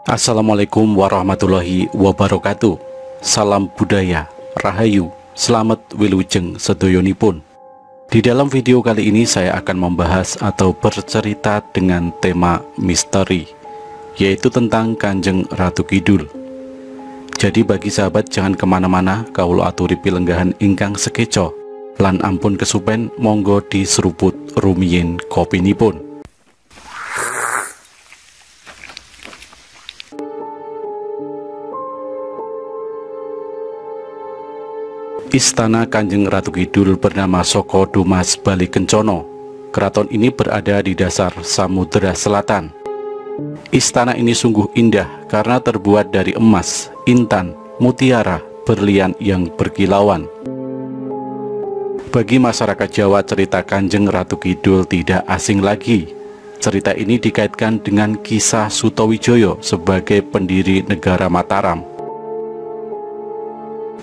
Assalamualaikum warahmatullahi wabarakatuh. Salam budaya, rahayu, selamat wilujeng sedoyonipun. Di dalam video kali ini saya akan membahas atau bercerita dengan tema misteri, yaitu tentang Kanjeng Ratu Kidul. Jadi bagi sahabat jangan kemana-mana, kawula aturi pilenggahan ingkang sekeco lan ampun kesupen, monggo diseruput rumiyin kopinipun. Istana Kanjeng Ratu Kidul bernama Soko Dumas Bali Kencono. Keraton ini berada di dasar Samudra Selatan. Istana ini sungguh indah karena terbuat dari emas, intan, mutiara, berlian yang berkilauan. Bagi masyarakat Jawa, cerita Kanjeng Ratu Kidul tidak asing lagi. Cerita ini dikaitkan dengan kisah Sutowijoyo sebagai pendiri negara Mataram.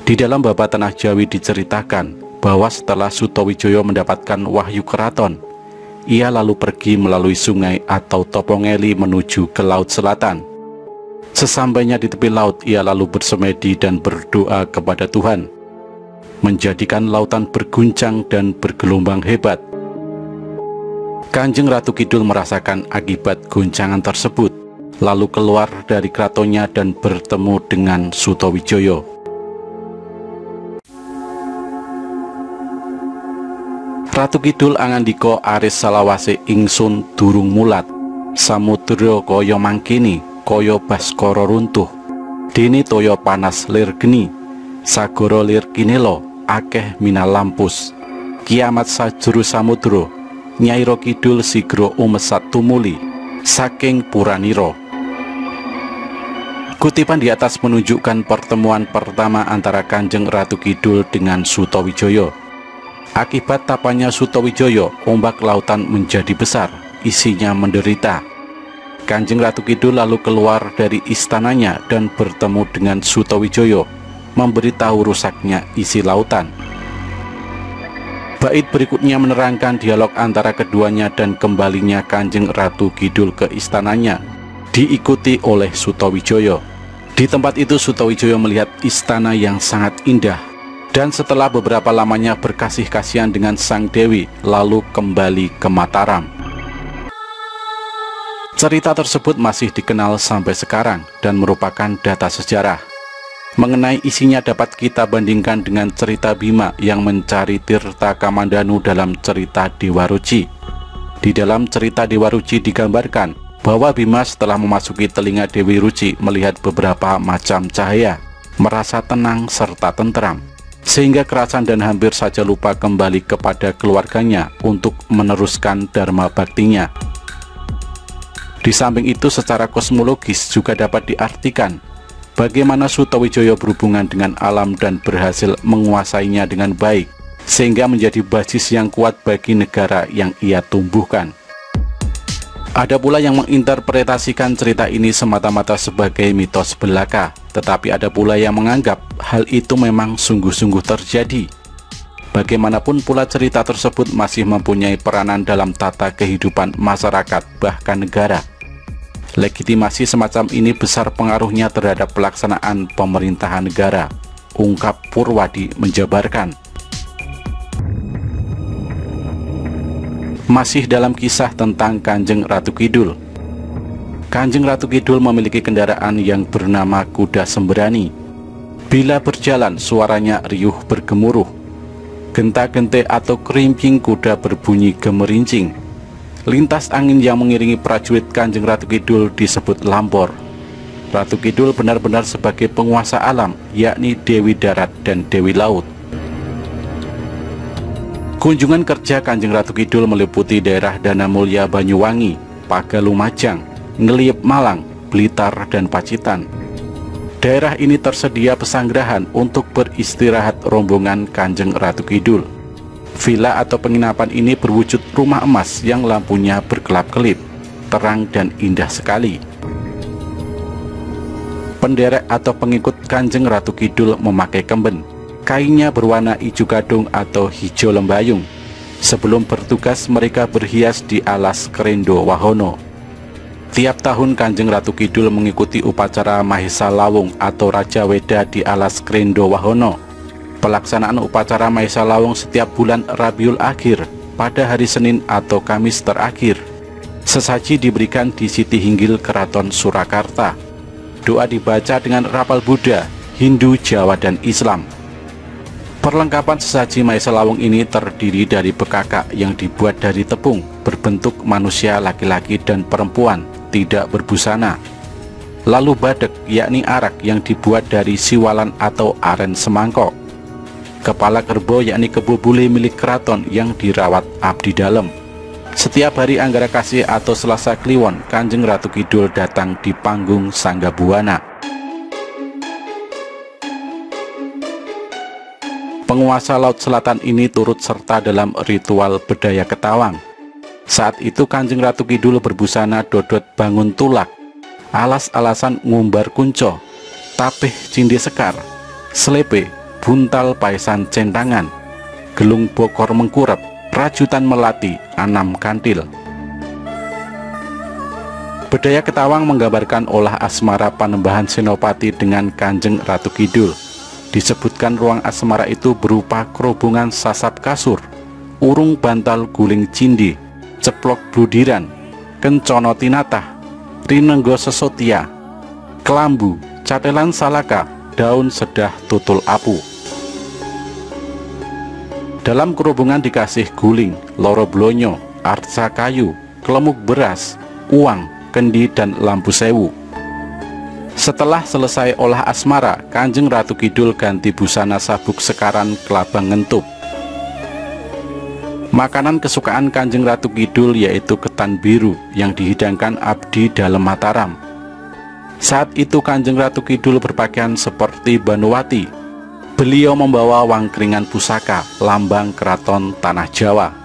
Di dalam Bapa Tanah Jawi diceritakan bahwa setelah Sutowijoyo mendapatkan wahyu keraton, ia lalu pergi melalui sungai atau Topongeli menuju ke Laut Selatan. Sesampainya di tepi laut, ia lalu bersemedi dan berdoa kepada Tuhan, menjadikan lautan berguncang dan bergelombang hebat. Kanjeng Ratu Kidul merasakan akibat guncangan tersebut, lalu keluar dari keratonnya dan bertemu dengan Sutowijoyo. Ratu Kidul angandika aris salawase ingsun durung mulat, samudra kaya mangkini kaya baskara runtuh, dene toya panas lir geni, sagara lir kinelo akeh minalampus, kiamat sajuru samudra, Nyaira Kidul sigra umesat tumuli saking puranira. Kutipan di atas menunjukkan pertemuan pertama antara Kanjeng Ratu Kidul dengan Sutowijoyo. Akibat tapanya Sutowijoyo, ombak lautan menjadi besar, isinya menderita. Kanjeng Ratu Kidul lalu keluar dari istananya dan bertemu dengan Sutowijoyo, memberitahu rusaknya isi lautan. Bait berikutnya menerangkan dialog antara keduanya dan kembalinya Kanjeng Ratu Kidul ke istananya, diikuti oleh Sutowijoyo. Di tempat itu Sutowijoyo melihat istana yang sangat indah, dan setelah beberapa lamanya berkasih-kasihan dengan Sang Dewi, lalu kembali ke Mataram. Cerita tersebut masih dikenal sampai sekarang dan merupakan data sejarah. Mengenai isinya dapat kita bandingkan dengan cerita Bima yang mencari Tirta Kamandanu dalam cerita Dewa Ruci. Di dalam cerita Dewa Ruci digambarkan bahwa Bima setelah memasuki telinga Dewi Ruci melihat beberapa macam cahaya, merasa tenang serta tentram, sehingga kerasan dan hampir saja lupa kembali kepada keluarganya untuk meneruskan dharma baktinya. Di samping itu, secara kosmologis juga dapat diartikan bagaimana Sutowijoyo berhubungan dengan alam dan berhasil menguasainya dengan baik, sehingga menjadi basis yang kuat bagi negara yang ia tumbuhkan. Ada pula yang menginterpretasikan cerita ini semata-mata sebagai mitos belaka, tetapi ada pula yang menganggap hal itu memang sungguh-sungguh terjadi. Bagaimanapun pula cerita tersebut masih mempunyai peranan dalam tata kehidupan masyarakat bahkan negara. Legitimasi semacam ini besar pengaruhnya terhadap pelaksanaan pemerintahan negara, ungkap Purwadi menjabarkan. Masih dalam kisah tentang Kanjeng Ratu Kidul. Kanjeng Ratu Kidul memiliki kendaraan yang bernama kuda sembrani. Bila berjalan suaranya riuh bergemuruh. Genta-gente atau kerimping kuda berbunyi gemerincing. Lintas angin yang mengiringi prajurit Kanjeng Ratu Kidul disebut lampor. Ratu Kidul benar-benar sebagai penguasa alam, yakni Dewi Darat dan Dewi Laut. Kunjungan kerja Kanjeng Ratu Kidul meliputi daerah Dana Mulya Banyuwangi, Pagalumajang, Ngeliep Malang, Blitar, dan Pacitan. Daerah ini tersedia pesanggerahan untuk beristirahat rombongan Kanjeng Ratu Kidul. Villa atau penginapan ini berwujud rumah emas yang lampunya berkelap-kelip, terang dan indah sekali. Penderek atau pengikut Kanjeng Ratu Kidul memakai kemben. Kainnya berwarna ijo gadung atau hijau lembayung. Sebelum bertugas mereka berhias di alas Kerendo Wahono. Tiap tahun Kanjeng Ratu Kidul mengikuti upacara Mahesa Lawung atau Raja Weda di alas Krendo Wahono. Pelaksanaan upacara Mahesa Lawung setiap bulan Rabiul Akhir pada hari Senin atau Kamis terakhir. Sesaji diberikan di Siti Hinggil Keraton Surakarta. Doa dibaca dengan rapal Buddha, Hindu, Jawa, dan Islam. Perlengkapan sesaji Mahesa Lawung ini terdiri dari bekaka yang dibuat dari tepung berbentuk manusia laki-laki dan perempuan, tidak berbusana. Lalu badek, yakni arak yang dibuat dari siwalan atau aren semangkok. Kepala kerbau, yakni kebo bule milik keraton yang dirawat abdi dalem. Setiap hari Anggara Kasih atau Selasa Kliwon, Kanjeng Ratu Kidul datang di panggung Sanggabuana. Penguasa Laut Selatan ini turut serta dalam ritual bedaya Ketawang. Saat itu Kanjeng Ratu Kidul berbusana dodot bangun tulak, alas-alasan ngumbar kunco, tapih cindi sekar, slepe, buntal paisan centangan, gelung bokor mengkurep, rajutan melati, anam kantil. Bedaya Ketawang menggambarkan olah asmara Panembahan Senopati dengan Kanjeng Ratu Kidul. Disebutkan ruang asmara itu berupa kerobongan sasap kasur, urung bantal guling cindi, ceplok bludiran, kencono tinatah, rinenggo sesotia, kelambu, catelan salaka, daun sedah tutul apu. Dalam kerobongan dikasih guling, loro blonyo, arca kayu, kelemuk beras, uang, kendi, dan lampu sewu. Setelah selesai olah asmara, Kanjeng Ratu Kidul ganti busana sabuk sekaran kelabang ngentup. Makanan kesukaan Kanjeng Ratu Kidul yaitu ketan biru yang dihidangkan abdi dalem Mataram. Saat itu Kanjeng Ratu Kidul berpakaian seperti Banowati. Beliau membawa wangkringan pusaka, lambang keraton tanah Jawa.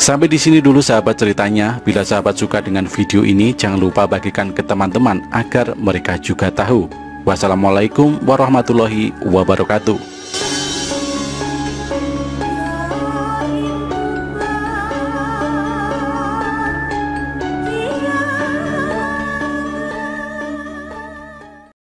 Sampai di sini dulu sahabat ceritanya. Bila sahabat suka dengan video ini, jangan lupa bagikan ke teman-teman agar mereka juga tahu. Wassalamualaikum warahmatullahi wabarakatuh.